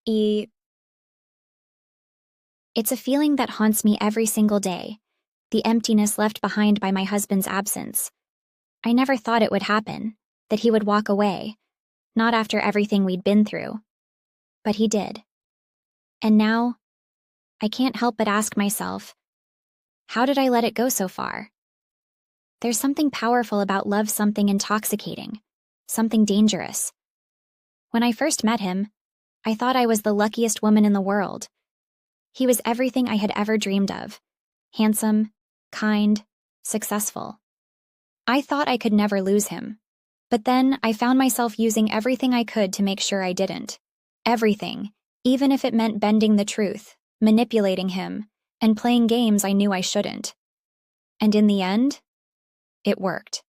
E. It's a feeling that haunts me every single day, the emptiness left behind by my husband's absence. I never thought it would happen, that he would walk away, not after everything we'd been through. But he did. And now, I can't help but ask myself, how did I let it go so far? There's something powerful about love, something intoxicating, something dangerous. When I first met him, I thought I was the luckiest woman in the world. He was everything I had ever dreamed of. Handsome, kind, successful. I thought I could never lose him. But then I found myself using everything I could to make sure I didn't. Everything, even if it meant bending the truth, manipulating him, and playing games I knew I shouldn't. And in the end, it worked.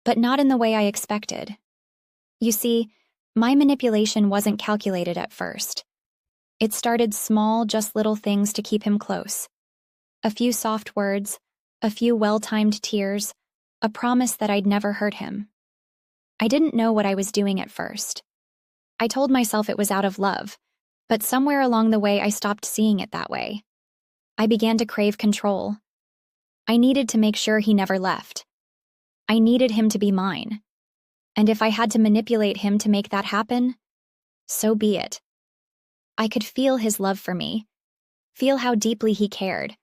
But not in the way I expected. You see, my manipulation wasn't calculated at first. It started small, just little things to keep him close. A few soft words, a few well-timed tears, a promise that I'd never hurt him. I didn't know what I was doing at first. I told myself it was out of love, but somewhere along the way I stopped seeing it that way. I began to crave control. I needed to make sure he never left. I needed him to be mine. And if I had to manipulate him to make that happen, so be it. I could feel his love for me, feel how deeply he cared.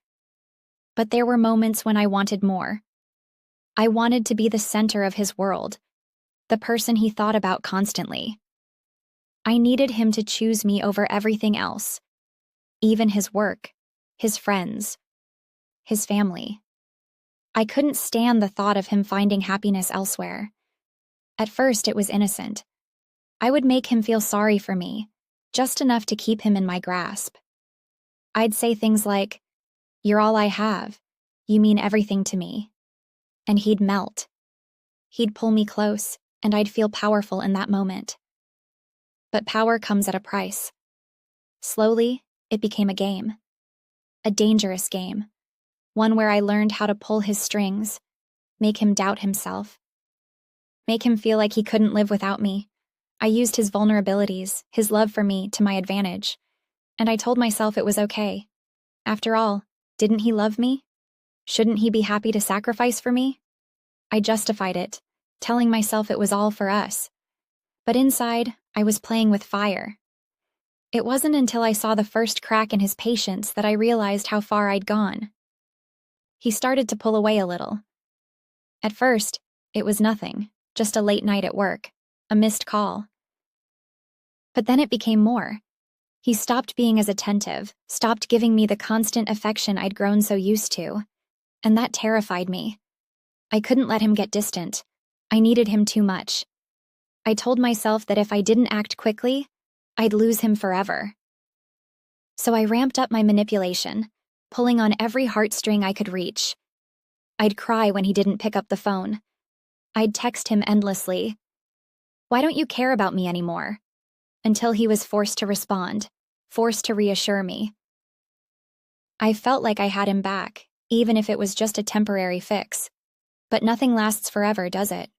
But there were moments when I wanted more. I wanted to be the center of his world, the person he thought about constantly. I needed him to choose me over everything else, even his work, his friends, his family. I couldn't stand the thought of him finding happiness elsewhere. At first, it was innocent. I would make him feel sorry for me, just enough to keep him in my grasp. I'd say things like, "You're all I have. You mean everything to me." And he'd melt. He'd pull me close, and I'd feel powerful in that moment. But power comes at a price. Slowly, it became a game. A dangerous game. One where I learned how to pull his strings, make him doubt himself, make him feel like he couldn't live without me. I used his vulnerabilities, his love for me, to my advantage. And I told myself it was okay. After all, didn't he love me? Shouldn't he be happy to sacrifice for me? I justified it, telling myself it was all for us. But inside, I was playing with fire. It wasn't until I saw the first crack in his patience that I realized how far I'd gone. He started to pull away a little. At first, it was nothing, just a late night at work, a missed call. But then it became more. He stopped being as attentive, stopped giving me the constant affection I'd grown so used to. And that terrified me. I couldn't let him get distant. I needed him too much. I told myself that if I didn't act quickly, I'd lose him forever. So I ramped up my manipulation, pulling on every heartstring I could reach. I'd cry when he didn't pick up the phone. I'd text him endlessly. "Why don't you care about me anymore?" Until he was forced to respond, forced to reassure me. I felt like I had him back, even if it was just a temporary fix. But nothing lasts forever, does it?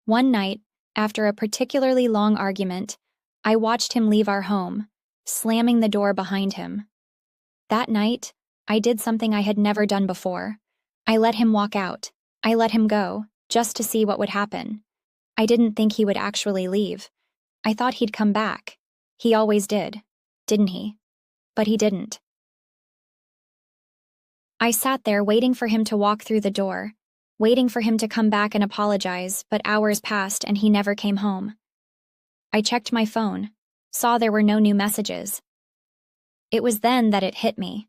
One night, after a particularly long argument, I watched him leave our home, slamming the door behind him. That night, I did something I had never done before. I let him walk out. I let him go, just to see what would happen. I didn't think he would actually leave. I thought he'd come back. He always did, didn't he? But he didn't. I sat there waiting for him to walk through the door, waiting for him to come back and apologize, but hours passed and he never came home. I checked my phone, saw there were no new messages. It was then that it hit me.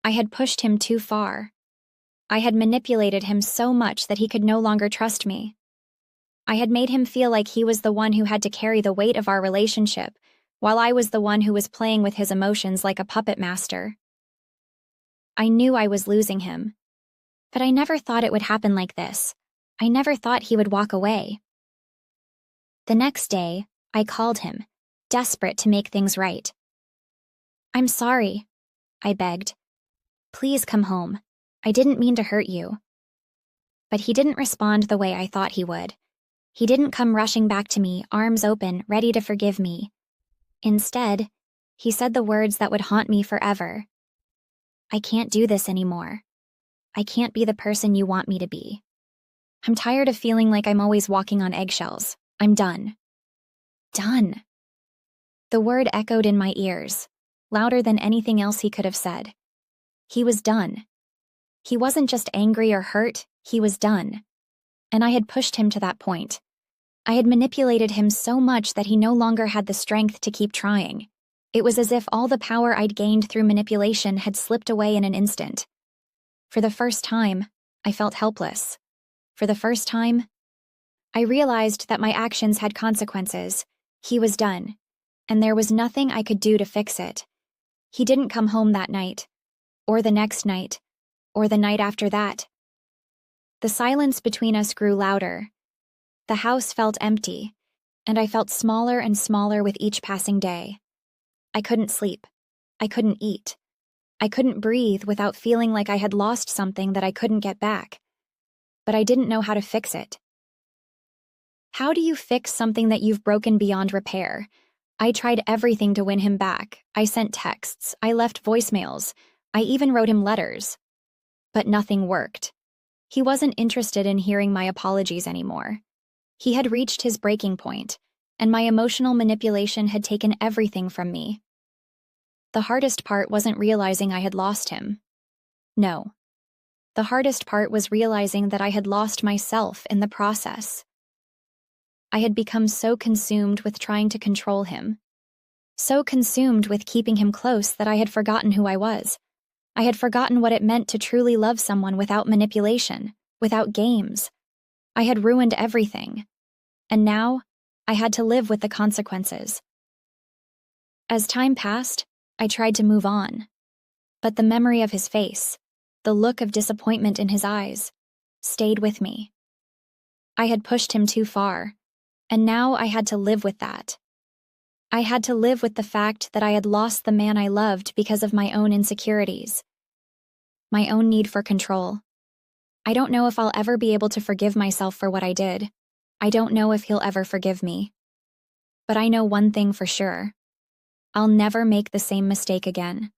I had pushed him too far. I had manipulated him so much that he could no longer trust me. I had made him feel like he was the one who had to carry the weight of our relationship, while I was the one who was playing with his emotions like a puppet master. I knew I was losing him. But I never thought it would happen like this. I never thought he would walk away. The next day, I called him, desperate to make things right. "I'm sorry," I begged. "Please come home. I didn't mean to hurt you." But he didn't respond the way I thought he would. He didn't come rushing back to me, arms open, ready to forgive me. Instead, he said the words that would haunt me forever. I can't do this anymore. I can't be the person you want me to be. I'm tired of feeling like I'm always walking on eggshells. I'm done. Done. The word echoed in my ears, louder than anything else he could have said. He was done. He wasn't just angry or hurt, he was done. And I had pushed him to that point. I had manipulated him so much that he no longer had the strength to keep trying. It was as if all the power I'd gained through manipulation had slipped away in an instant. For the first time, I felt helpless. For the first time, I realized that my actions had consequences. He was done, and there was nothing I could do to fix it. He didn't come home that night, or the next night, or the night after that. The silence between us grew louder. The house felt empty, and I felt smaller and smaller with each passing day. I couldn't sleep. I couldn't eat. I couldn't breathe without feeling like I had lost something that I couldn't get back. But I didn't know how to fix it. How do you fix something that you've broken beyond repair? I tried everything to win him back. I sent texts. I left voicemails. I even wrote him letters. But nothing worked. He wasn't interested in hearing my apologies anymore. He had reached his breaking point, and my emotional manipulation had taken everything from me. The hardest part wasn't realizing I had lost him. No. The hardest part was realizing that I had lost myself in the process. I had become so consumed with trying to control him, so consumed with keeping him close that I had forgotten who I was. I had forgotten what it meant to truly love someone without manipulation, without games. I had ruined everything, and now I had to live with the consequences. As time passed, I tried to move on, but the memory of his face, the look of disappointment in his eyes, stayed with me. I had pushed him too far, and now I had to live with that. I had to live with the fact that I had lost the man I loved because of my own insecurities, my own need for control. I don't know if I'll ever be able to forgive myself for what I did. I don't know if he'll ever forgive me. But I know one thing for sure. I'll never make the same mistake again.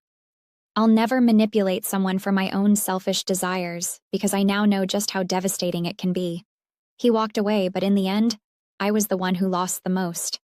I'll never manipulate someone for my own selfish desires because I now know just how devastating it can be. He walked away, but in the end, I was the one who lost the most.